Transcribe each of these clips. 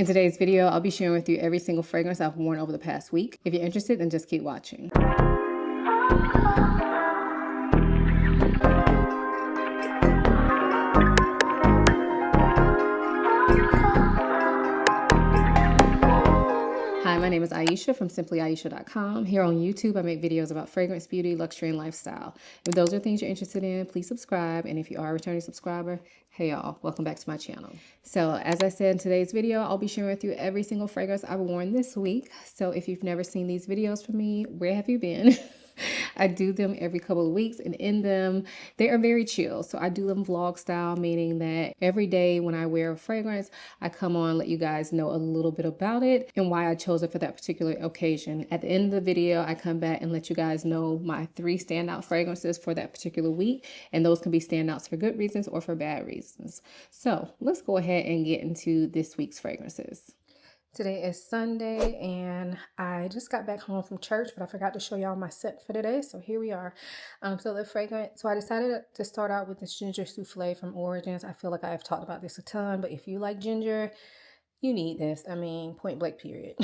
In today's video, I'll be sharing with you every single fragrance I've worn over the past week. If you're interested, then just keep watching. Hi, my name is Ayesha from simplyayesha.com. Here on YouTube, I make videos about fragrance, beauty, luxury, and lifestyle. If those are things you're interested in, please subscribe. And if you are a returning subscriber, hey y'all, welcome back to my channel. So as I said in today's video, I'll be sharing with you every single fragrance I've worn this week. So if you've never seen these videos from me, where have you been? I do them every couple of weeks, and in them, they are very chill. So I do them vlog style, meaning that every day when I wear a fragrance, I come on, let you guys know a little bit about it and why I chose it for that particular occasion. At the end of the video, I come back and let you guys know my 3 standout fragrances for that particular week. And those can be standouts for good reasons or for bad reasons. So let's go ahead and get into this week's fragrances. Today is Sunday and I just got back home from church, but I forgot to show y'all my set for today. So here we are. So I decided to start out with this ginger souffle from Origins. I feel like I have talked about this a ton, but if you like ginger, you need this. I mean, point blank period.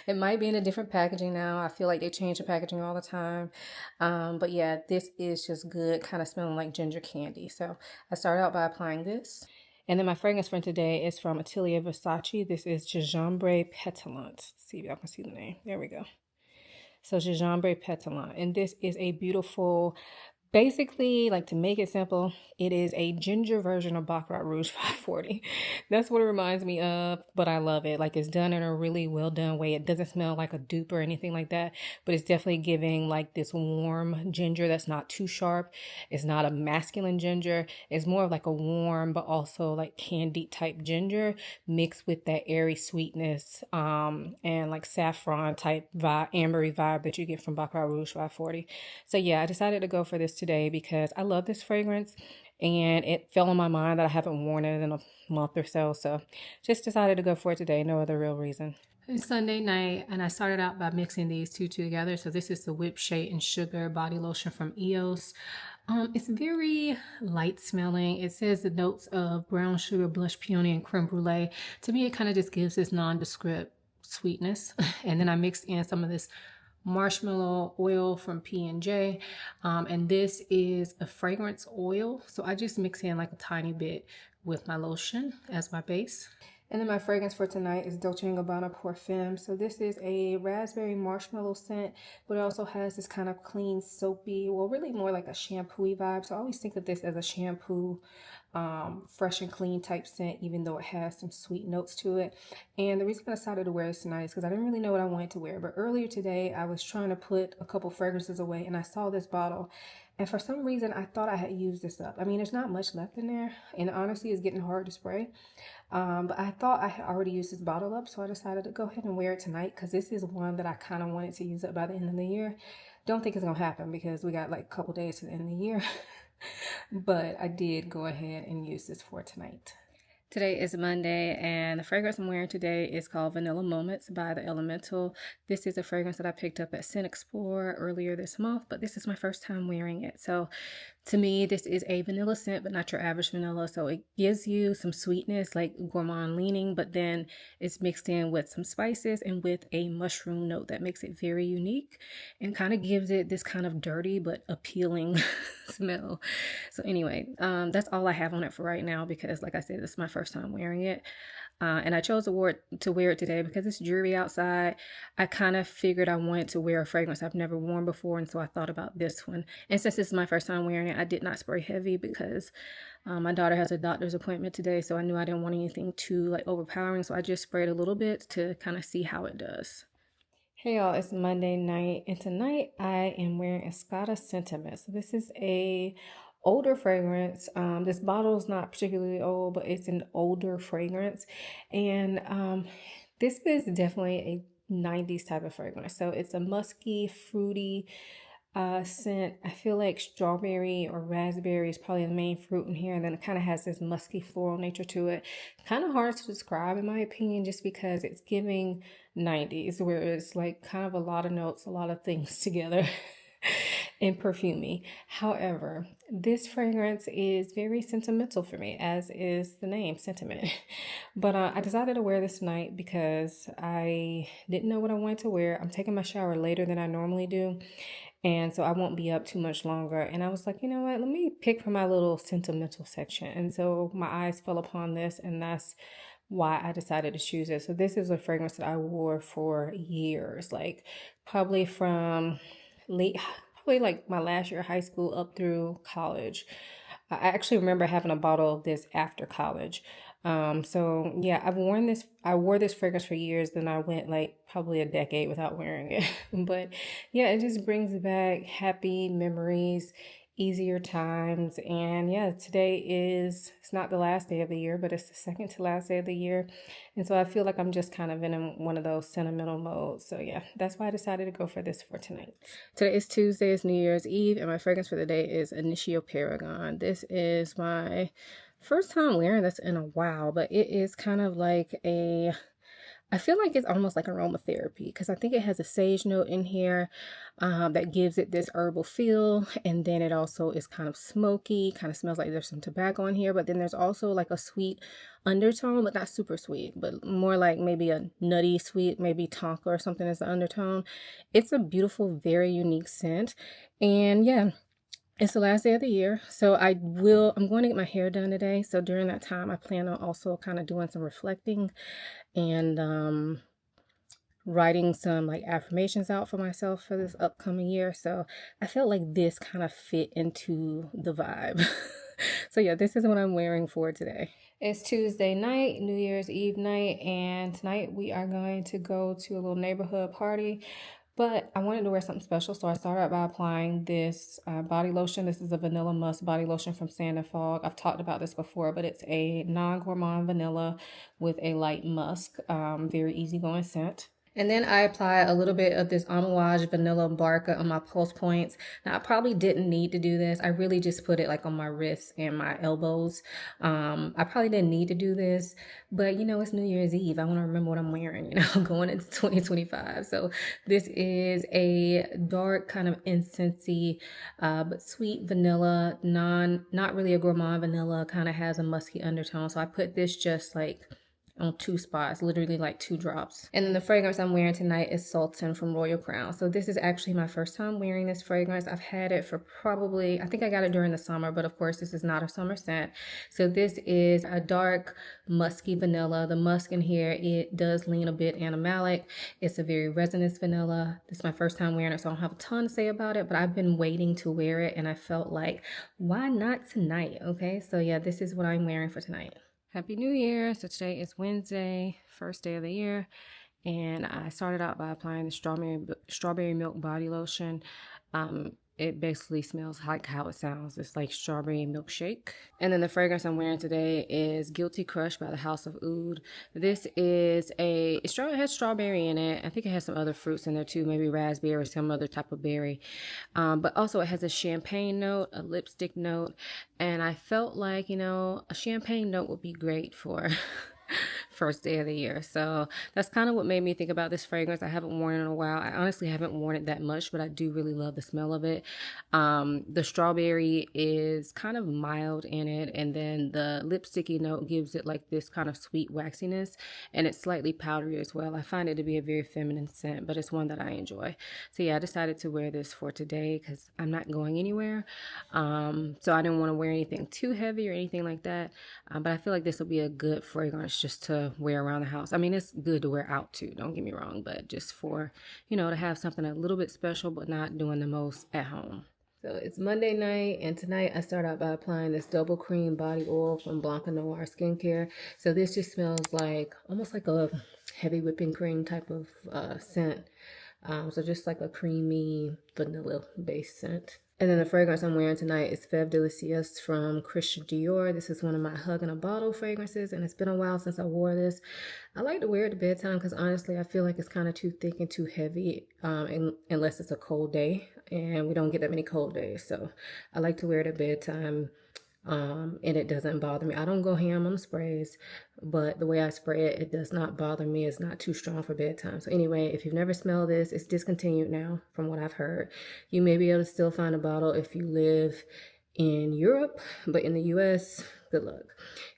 It might be in a different packaging now. I feel like they change the packaging all the time. But yeah, this is just good, kind of smelling like ginger candy. So I started out by applying this. And then my fragrance for today is from Atelier Versace. This is Gingembre Pétillant. Let's see if y'all can see the name. There we go. So Gingembre Pétillant. And this is a beautiful, basically, like to make it simple, it is a ginger version of Baccarat Rouge 540. That's what it reminds me of, but I love it. Like it's done in a really well done way. It doesn't smell like a dupe or anything like that, but it's definitely giving like this warm ginger that's not too sharp. It's not a masculine ginger. It's more of like a warm, but also like candy type ginger mixed with that airy sweetness and like saffron type vibe, ambery vibe that you get from Baccarat Rouge 540. So yeah, I decided to go for this today because I love this fragrance and it fell on my mind that I haven't worn it in a month or so. So just decided to go for it today. No other real reason. It's Sunday night and I started out by mixing these two together. So this is the Whip Shea and Sugar body lotion from EOS. It's very light smelling. It says the notes of brown sugar, blush peony, and creme brulee. To me, it kind of just gives this nondescript sweetness. And then I mixed in some of this marshmallow oil from P&J, and this is a fragrance oil, so I just mix in like a tiny bit with my lotion as my base. And then my fragrance for tonight is Dolce & Gabbana Pour Femme. So this is a raspberry marshmallow scent, but it also has this kind of clean, soapy, well, really more like a shampoo-y vibe. So I always think of this as a shampoo, fresh and clean type scent, even though it has some sweet notes to it. And the reason I decided to wear this tonight is because I didn't really know what I wanted to wear. But earlier today, I was trying to put a couple fragrances away and I saw this bottle. And for some reason, I thought I had used this up. I mean, there's not much left in there. And honestly, it's getting hard to spray. But I thought I had already used this bottle up. So I decided to go ahead and wear it tonight because this is one that I kind of wanted to use up by the end of the year. Don't think it's going to happen because we got like a couple days to the end of the year. But I did go ahead and use this for tonight. Today is Monday, and the fragrance I'm wearing today is called Vanilla Moments by The Elemental. This is a fragrance that I picked up at Scent Explorer earlier this month, but this is my first time wearing it. So to me, this is a vanilla scent, but not your average vanilla. So it gives you some sweetness, like gourmand leaning, but then it's mixed in with some spices and with a mushroom note that makes it very unique and kind of gives it this kind of dirty but appealing smell. So anyway, that's all I have on it for right now because, like I said, this is my first time wearing it. And I chose to wear it today because it's dreary outside. I kind of figured I wanted to wear a fragrance I've never worn before, and so I thought about this one. And since this is my first time wearing it, I did not spray heavy because my daughter has a doctor's appointment today, so I knew I didn't want anything too like overpowering, so I just sprayed a little bit to kind of see how it does. Hey y'all, it's Monday night, and tonight I am wearing Escada Sentiment. So this is a older fragrance. This bottle is not particularly old, but it's an older fragrance. And this is definitely a 90s type of fragrance. So it's a musky, fruity scent. I feel like strawberry or raspberry is probably the main fruit in here. And then it kind of has this musky floral nature to it. Kind of hard to describe in my opinion, just because it's giving 90s, where it's like kind of a lot of notes, a lot of things together. and perfumey. However, this fragrance is very sentimental for me, as is the name, sentiment. But I decided to wear this tonight because I didn't know what I wanted to wear. I'm taking my shower later than I normally do, and so I won't be up too much longer. And I was like, you know what, let me pick from my little sentimental section. And so my eyes fell upon this, and that's why I decided to choose it. So this is a fragrance that I wore for years, like probably from late, probably like my last year of high school up through college. I actually remember having a bottle of this after college. So yeah, I wore this fragrance for years, then I went like probably a decade without wearing it. But yeah, it just brings back happy memories, easier times. And yeah, it's not the last day of the year, but it's the second to last day of the year. And so I feel like I'm just kind of in one of those sentimental modes. So yeah, that's why I decided to go for this for tonight. Today is Tuesday, it's New Year's Eve, and my fragrance for the day is Initio Paragon. This is my first time wearing this in a while, but it is kind of like I feel like it's almost like aromatherapy because I think it has a sage note in here that gives it this herbal feel. And then it also is kind of smoky, kind of smells like there's some tobacco in here. But then there's also like a sweet undertone, but not super sweet, but more like maybe a nutty sweet, maybe tonka or something as the undertone. It's a beautiful, very unique scent. And yeah, it's the last day of the year, so I'm going to get my hair done today. So during that time, I plan on also kind of doing some reflecting and writing some like affirmations out for myself for this upcoming year. So I felt like this kind of fit into the vibe. So yeah, this is what I'm wearing for today. It's Tuesday night, New Year's Eve night, and tonight we are going to go to a little neighborhood party. But I wanted to wear something special, so I started out by applying this body lotion. This is a Vanilla Musk body lotion from Sand & Fog. I've talked about this before, but it's a non-gourmand vanilla with a light musk, very easygoing scent. And then I apply a little bit of this Amouage Vanilla Barca on my pulse points. Now, I probably didn't need to do this. I really just put it like on my wrists and my elbows. I probably didn't need to do this, but you know, it's New Year's Eve. I want to remember what I'm wearing, you know, going into 2025. So this is a dark kind of incensey, but sweet vanilla, not really a gourmand vanilla, kind of has a musky undertone. So I put this just like on 2 spots, literally like 2 drops. And then the fragrance I'm wearing tonight is Sultan from Royal Crown. So this is actually my first time wearing this fragrance. I've had it for probably, I think I got it during the summer, but of course this is not a summer scent. So this is a dark musky vanilla. The musk in here, it does lean a bit animalic. It's a very resinous vanilla. This is my first time wearing it, so I don't have a ton to say about it, but I've been waiting to wear it and I felt like, why not tonight? Okay, so yeah, this is what I'm wearing for tonight. Happy New Year. So today is Wednesday, first day of the year, and I started out by applying the strawberry milk body lotion. It basically smells like how it sounds. It's like strawberry milkshake. And then the fragrance I'm wearing today is Guilty Crush by the House of Oud. This is it has strawberry in it. I think it has some other fruits in there too, maybe raspberry or some other type of berry. But also it has a champagne note, a lipstick note. And I felt like, you know, a champagne note would be great for first day of the year. So that's kind of what made me think about this fragrance. I haven't worn it in a while. I honestly haven't worn it that much, but I do really love the smell of it. The strawberry is kind of mild in it, and then the lipsticky note gives it like this kind of sweet waxiness, and it's slightly powdery as well. I find it to be a very feminine scent, but it's one that I enjoy. So yeah, I decided to wear this for today because I'm not going anywhere. So I didn't want to wear anything too heavy or anything like that. But I feel like this will be a good fragrance just to wear around the house. I mean, it's good to wear out too, don't get me wrong, but just for, you know, to have something a little bit special, but not doing the most at home. So it's Monday night, and tonight I start out by applying this double cream body oil from Blanc Noire skincare. So this just smells like almost like a heavy whipping cream type of scent. So just like a creamy vanilla based scent. And then the fragrance I'm wearing tonight is Feve Délicieuse from Christian Dior. This is one of my hug in a bottle fragrances, and it's been a while since I wore this. I like to wear it at bedtime because honestly, I feel like it's kind of too thick and too heavy unless it's a cold day, and we don't get that many cold days. So I like to wear it at bedtime. And it doesn't bother me. I don't go ham on the sprays, but the way I spray it, it does not bother me. It's not too strong for bedtime. So anyway, if you've never smelled this, it's discontinued now from what I've heard. You may be able to still find a bottle if you live in Europe, but in the US, good luck.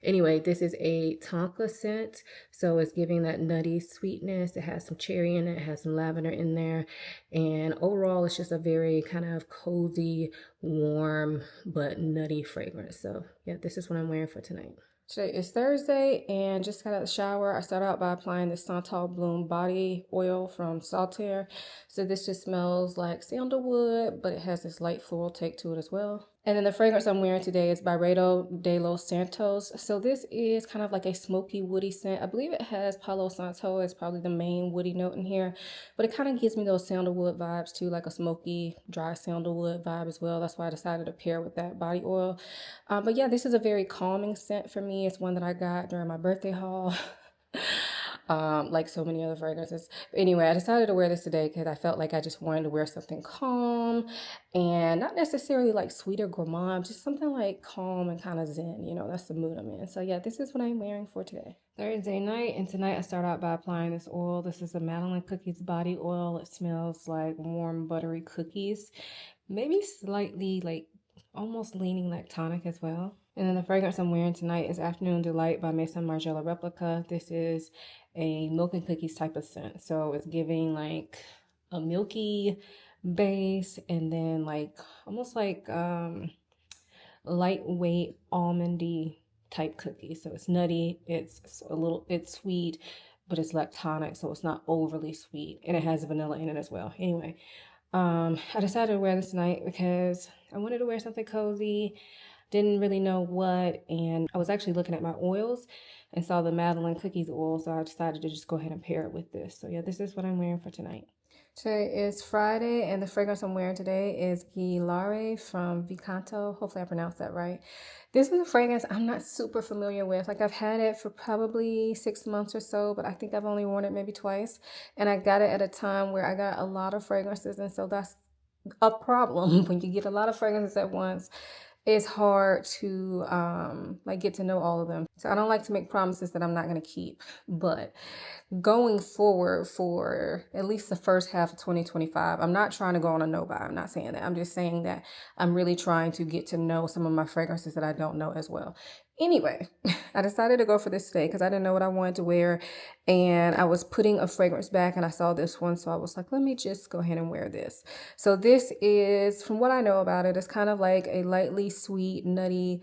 Anyway, this is a tonka scent, so it's giving that nutty sweetness. It has some cherry in it, it has some lavender in there, and overall it's just a very kind of cozy, warm, but nutty fragrance. So yeah, this is what I'm wearing for tonight. Today is Thursday and just got out of the shower. I started out by applying the Santal Bloom body oil from Saltaire. So this just smells like sandalwood, but it has this light floral take to it as well. And then the fragrance I'm wearing today is Byredo de los Santos. So this is kind of like a smoky, woody scent. I believe it has Palo Santo as probably the main woody note in here, but it kind of gives me those sandalwood vibes too, like a smoky, dry sandalwood vibe as well. That's why I decided to pair with that body oil. But yeah, this is a very calming scent for me. It's one that I got during my birthday haul. Like so many other fragrances. But anyway, I decided to wear this today because I felt like I just wanted to wear something calm and not necessarily like sweet or gourmand, just something like calm and kind of zen. You know, that's the mood I'm in. So yeah, this is what I'm wearing for today. Thursday night, and tonight I start out by applying this oil. This is the Madeleine Cookies body oil. It smells like warm buttery cookies, maybe slightly like almost leaning lactonic as well. And then the fragrance I'm wearing tonight is Afternoon Delight by Maison Margiela Replica. This is a milk and cookies type of scent. So it's giving like a milky base and then like almost like lightweight almondy type cookies. So it's nutty, it's sweet, but it's lactonic, so it's not overly sweet. And it has vanilla in it as well. Anyway, I decided to wear this tonight because I wanted to wear something cozy. Didn't really know what, and I was actually looking at my oils and saw the Madeleine Cookies oil, so I decided to just go ahead and pair it with this. So yeah, this is what I'm wearing for tonight. Today is Friday, and the fragrance I'm wearing today is Guilare from Vicanto. Hopefully I pronounced that right. This is a fragrance I'm not super familiar with. Like I've had it for probably 6 months or so, but I think I've only worn it maybe twice. And I got it at a time where I got a lot of fragrances, and so that's a problem when you get a lot of fragrances at once. It's hard to like get to know all of them. So I don't like to make promises that I'm not going to keep, but going forward for at least the first half of 2025, I'm not trying to go on a no buy. I'm not saying that. I'm just saying that I'm really trying to get to know some of my fragrances that I don't know as well. Anyway, I decided to go for this today because I didn't know what I wanted to wear, and I was putting a fragrance back and I saw this one, so I was like, let me just go ahead and wear this. So this is, from what I know about it, it's kind of like a lightly sweet, nutty,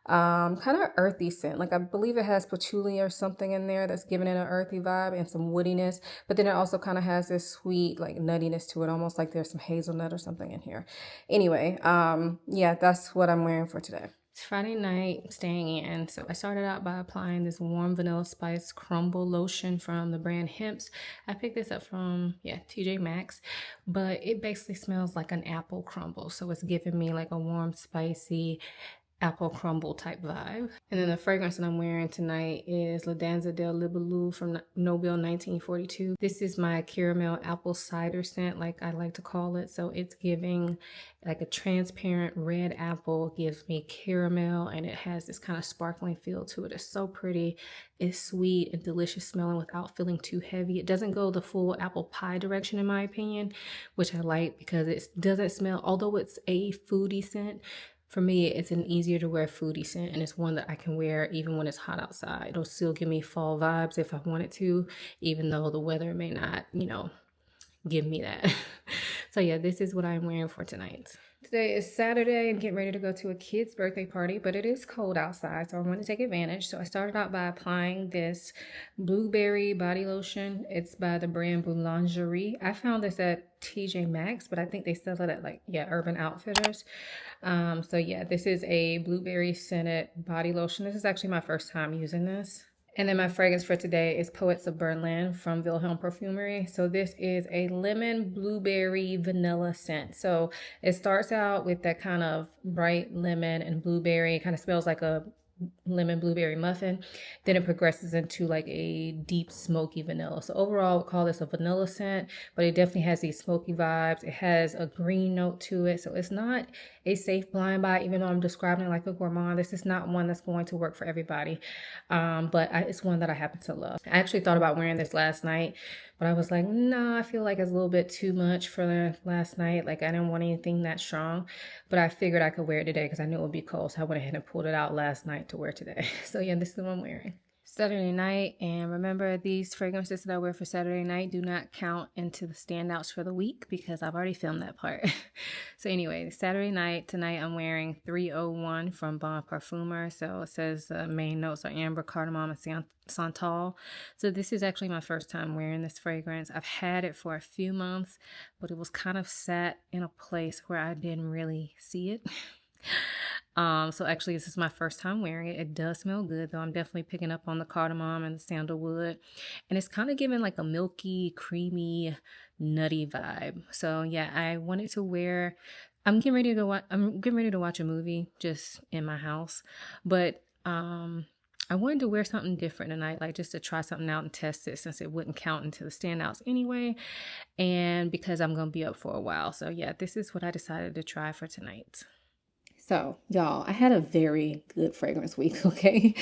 kind of earthy scent. Like I believe it has patchouli or something in there that's giving it an earthy vibe and some woodiness, but then it also kind of has this sweet like nuttiness to it, almost like there's some hazelnut or something in here. Anyway, yeah, that's what I'm wearing for today. It's Friday night, staying in, so I started out by applying this warm vanilla spice crumble lotion from the brand Hemp's. I picked this up from, yeah, TJ Maxx, but it basically smells like an apple crumble, so it's giving me like a warm, spicy apple crumble type vibe. And then the fragrance that I'm wearing tonight is La Danza del Libellule from Nobel 1942. This is my caramel apple cider scent, like I like to call it. So it's giving like a transparent red apple, gives me caramel, and it has this kind of sparkling feel to it. It's so pretty. It's sweet and delicious smelling without feeling too heavy. It doesn't go the full apple pie direction in my opinion, which I like because it doesn't smell, although it's a foodie scent, for me, it's an easier to wear foodie scent, and it's one that I can wear even when it's hot outside. It'll still give me fall vibes if I wanted to, even though the weather may not, you know, give me that. So yeah, this is what I'm wearing for tonight. Today is Saturday and getting ready to go to a kid's birthday party, but it is cold outside, so I want to take advantage. So I started out by applying this blueberry body lotion. It's by the brand Boulangerie. I found this at TJ Maxx, but I think they sell it at like, yeah, Urban Outfitters. So yeah, this is a blueberry scented body lotion. This is actually my first time using this. And then my fragrance for today is Poets of Berlin from Wilhelm Perfumery. So this is a lemon blueberry vanilla scent. So it starts out with that kind of bright lemon and blueberry. It kind of smells like a lemon blueberry muffin. Then it progresses into like a deep smoky vanilla. So overall, I would call this a vanilla scent, but it definitely has these smoky vibes. It has a green note to it. So it's not a safe blind buy, even though I'm describing it like a gourmand. This is not one that's going to work for everybody. But it's one that I happen to love. I actually thought about wearing this last night, but I was like, nah, I feel like it's a little bit too much for last night. Like I didn't want anything that strong, but I figured I could wear it today because I knew it would be cold. So I went ahead and pulled it out last night to wear today. So yeah, this is what I'm wearing. Saturday night, and remember, these fragrances that I wear for Saturday night do not count into the standouts for the week because I've already filmed that part. So anyway, Saturday night, tonight I'm wearing 301 from Bon Parfumer. So it says the main notes are amber, cardamom, and santal. So this is actually my first time wearing this fragrance. I've had it for a few months, but it was kind of sat in a place where I didn't really see it. So actually this is my first time wearing it. It does smell good though. I'm definitely picking up on the cardamom and the sandalwood, and it's kind of giving like a milky, creamy, nutty vibe. So yeah, I wanted to wear, I'm getting ready to watch a movie just in my house, but I wanted to wear something different tonight, like just to try something out and test it since it wouldn't count into the standouts anyway, and because I'm going to be up for a while. So yeah, this is what I decided to try for tonight. So, y'all, I had a very good fragrance week, okay?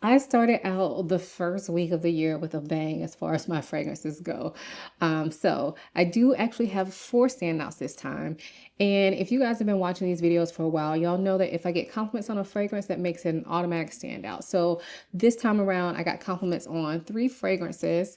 I started out the first week of the year with a bang as far as my fragrances go. So I do actually have 4 standouts this time. And if you guys have been watching these videos for a while, y'all know that if I get compliments on a fragrance, that makes it an automatic standout. So this time around, I got compliments on 3 fragrances.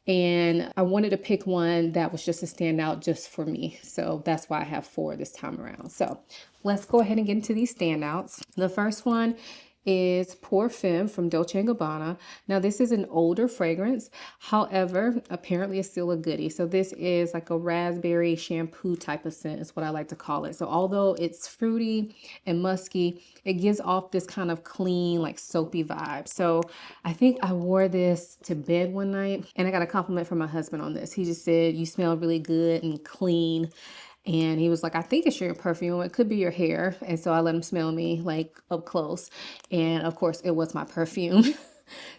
And I wanted to pick one that was just a standout just for me. So that's why I have 4 this time around. So let's go ahead and get into these standouts. The first one is Pour Femme from Dolce & Gabbana. Now this is an older fragrance. However, apparently it's still a goodie. So this is like a raspberry shampoo type of scent is what I like to call it. So although it's fruity and musky, it gives off this kind of clean, like soapy vibe. So I think I wore this to bed one night and I got a compliment from my husband on this. He just said, "You smell really good and clean." And he was like, "I think it's your perfume. It could be your hair." And so I let him smell me like up close. And of course it was my perfume.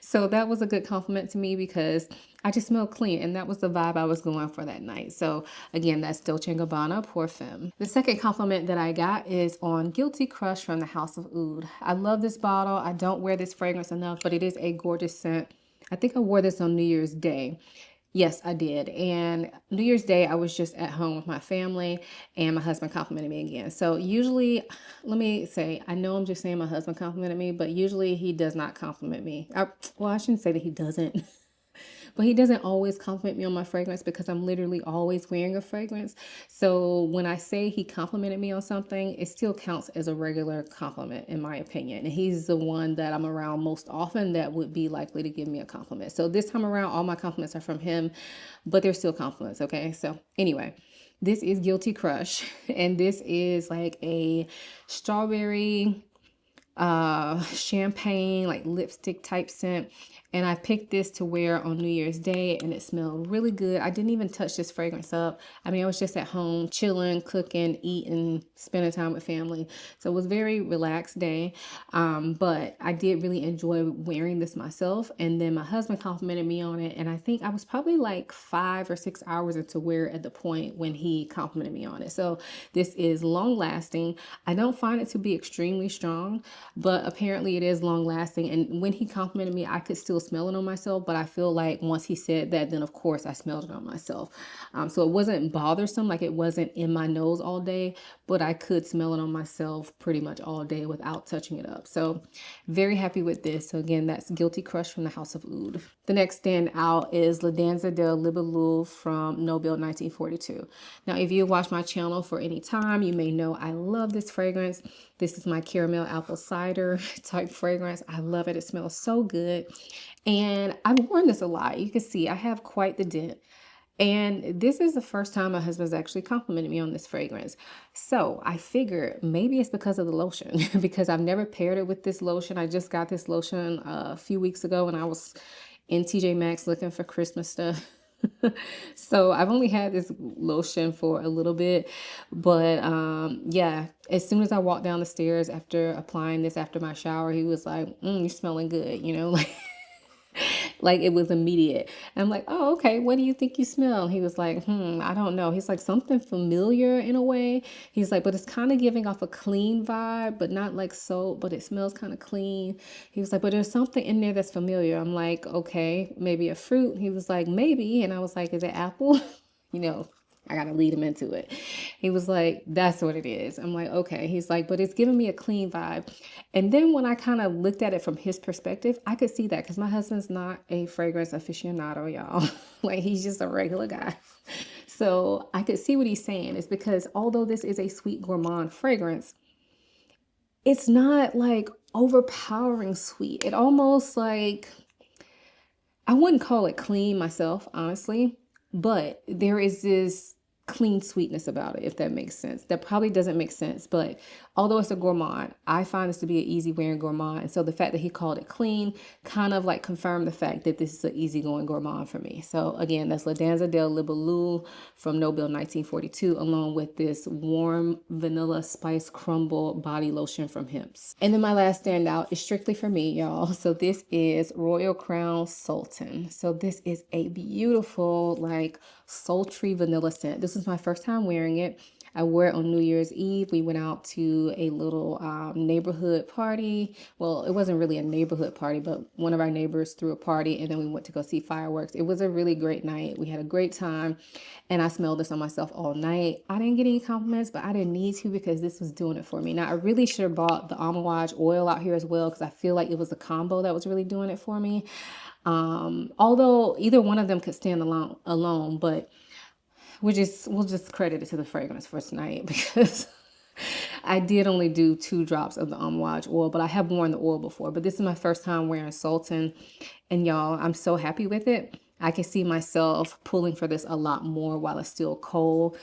So that was a good compliment to me because I just smelled clean and that was the vibe I was going for that night. So again, that's Dolce & Gabbana Pour Femme. The second compliment that I got is on Guilty Crush from the House of Oud. I love this bottle. I don't wear this fragrance enough, but it is a gorgeous scent. I think I wore this on New Year's Day. Yes, I did. And New Year's Day, I was just at home with my family and my husband complimented me again. So usually, let me say, I know I'm just saying my husband complimented me, but usually he does not compliment me. Well, I shouldn't say that he doesn't. But he doesn't always compliment me on my fragrance because I'm literally always wearing a fragrance. So when I say he complimented me on something, it still counts as a regular compliment in my opinion. And he's the one that I'm around most often that would be likely to give me a compliment. So this time around, all my compliments are from him, but they're still compliments, okay? So anyway, this is Guilty Crush, and this is like a strawberry champagne, like lipstick type scent. And I picked this to wear on New Year's Day and it smelled really good. I didn't even touch this fragrance up. I mean, I was just at home chilling, cooking, eating, spending time with family. So it was a very relaxed day. But I did really enjoy wearing this myself. And then my husband complimented me on it. And I think I was probably like 5 or 6 hours into wear at the point when he complimented me on it. So this is long lasting. I don't find it to be extremely strong, but apparently it is long lasting. And when he complimented me, I could still smell it on myself, but I feel like once he said that, then of course I smelled it on myself. So it wasn't bothersome, like it wasn't in my nose all day, but I could smell it on myself pretty much all day without touching it up. So very happy with this. So again, that's Guilty Crush from the House of Oud. The next standout is La Danza del Libellule from No Build 1942. Now, if you watch my channel for any time, you may know I love this fragrance. This is my caramel apple cider type fragrance. I love it. It smells so good. And I've worn this a lot. You can see I have quite the dent. And this is the first time my husband's actually complimented me on this fragrance. So I figured maybe it's because of the lotion because I've never paired it with this lotion. I just got this lotion a few weeks ago when I was in TJ Maxx looking for Christmas stuff. So I've only had this lotion for a little bit, but yeah, as soon as I walked down the stairs after applying this after my shower, he was like, you're smelling good, you know, like it was immediate. And I'm like, oh, okay, what do you think you smell? He was like, I don't know. He's like, something familiar in a way. He's like, but it's kind of giving off a clean vibe, but not like soap, but it smells kind of clean. He was like, but there's something in there that's familiar. I'm like, okay, maybe a fruit. He was like, maybe. And I was like, is it apple? You know, I got to lead him into it. He was like, that's what it is. I'm like, okay. He's like, but it's giving me a clean vibe. And then when I kind of looked at it from his perspective, I could see that because my husband's not a fragrance aficionado, y'all. Like, he's just a regular guy. So I could see what he's saying. It's because although this is a sweet gourmand fragrance, it's not like overpowering sweet. It almost like, I wouldn't call it clean myself, honestly, but there is this clean sweetness about it, if that makes sense. That probably doesn't make sense, but although it's a gourmand, I find this to be an easy wearing gourmand. And so the fact that he called it clean kind of like confirmed the fact that this is an easygoing gourmand for me. So again, that's La Danza del Libellule from Nobel 1942, along with this warm vanilla spice crumble body lotion from Hemp's. And then my last standout is strictly for me, y'all. So this is Royal Crown Sultan. So this is a beautiful, like sultry vanilla scent. This is my first time wearing it. I wore it on New Year's Eve. We went out to a little neighborhood party. Well, it wasn't really a neighborhood party, but one of our neighbors threw a party, and then we went to go see fireworks. It was a really great night. We had a great time, and I smelled this on myself all night. I didn't get any compliments, but I didn't need to because this was doing it for me. Now, I really should have bought the Amouage oil out here as well because I feel like it was a combo that was really doing it for me. Although either one of them could stand alone, but we'll just credit it to the fragrance for tonight because I did only do 2 drops of the Amouage oil, but I have worn the oil before. But this is my first time wearing Sultan, and y'all, I'm so happy with it. I can see myself pulling for this a lot more while it's still cold.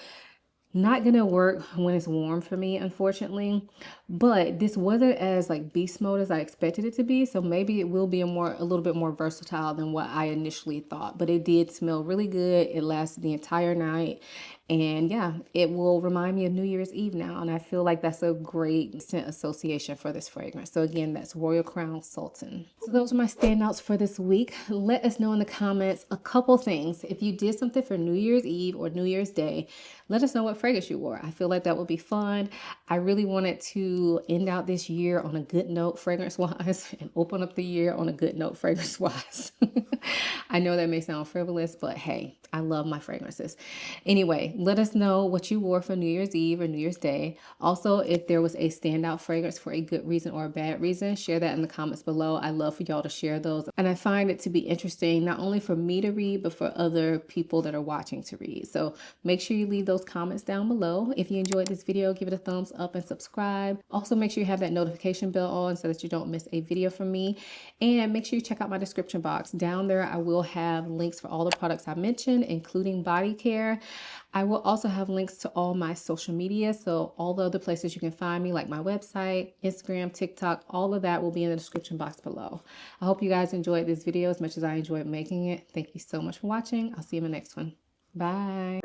Not gonna work when it's warm for me, unfortunately, but this wasn't as like beast mode as I expected it to be, so maybe it will be a little bit more versatile than what I initially thought. But it did smell really good. It lasted the entire night, and yeah, it will remind me of New Year's Eve now, and I feel like that's a great scent association for this fragrance. So again, that's Royal Crown Sultan. So those are my standouts for this week. Let us know in the comments a couple things. If you did something for New Year's Eve or New Year's Day, let us know what fragrance you wore. I feel like that would be fun. I really wanted to end out this year on a good note fragrance-wise and open up the year on a good note fragrance-wise. I know that may sound frivolous, but hey, I love my fragrances. Anyway, let us know what you wore for New Year's Eve or New Year's Day. Also, if there was a standout fragrance for a good reason or a bad reason, share that in the comments below. I love for y'all to share those. And I find it to be interesting, not only for me to read, but for other people that are watching to read. So make sure you leave those comments down below. If you enjoyed this video, give it a thumbs up and subscribe. Also, make sure you have that notification bell on so that you don't miss a video from me. And make sure you check out my description box. Down there, I will have links for all the products I mentioned, including body care. I will also have links to all my social media. So all the other places you can find me, like my website, Instagram, TikTok, all of that will be in the description box below. I hope you guys enjoyed this video as much as I enjoyed making it. Thank you so much for watching. I'll see you in the next one. Bye.